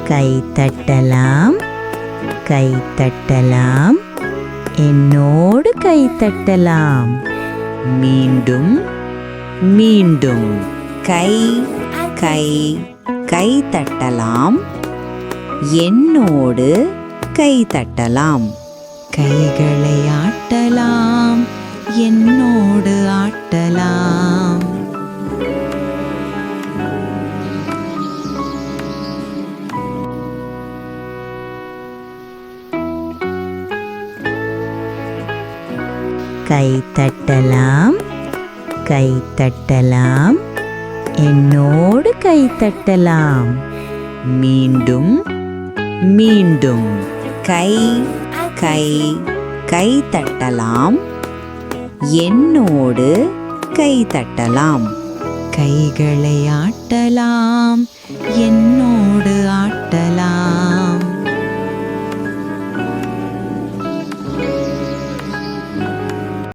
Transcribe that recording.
கை தட்டலாம், கை தட்டலாம், என்னோடு கை தட்டலாம். மீண்டும் மீண்டும் கை கை கை தட்டலாம், என்னோடு கை தட்டலாம். கைகளை ஆட்டலாம், என்னோடு ஆட்டலாம். கை தட்டலாம், கை தட்டலாம், என்னோடு கை தட்டலாம். மீண்டும் மீண்டும் கை கை கை தட்டலாம், என்னோடு கை தட்டலாம். கைகளை ஆட்டலாம், என்னோடு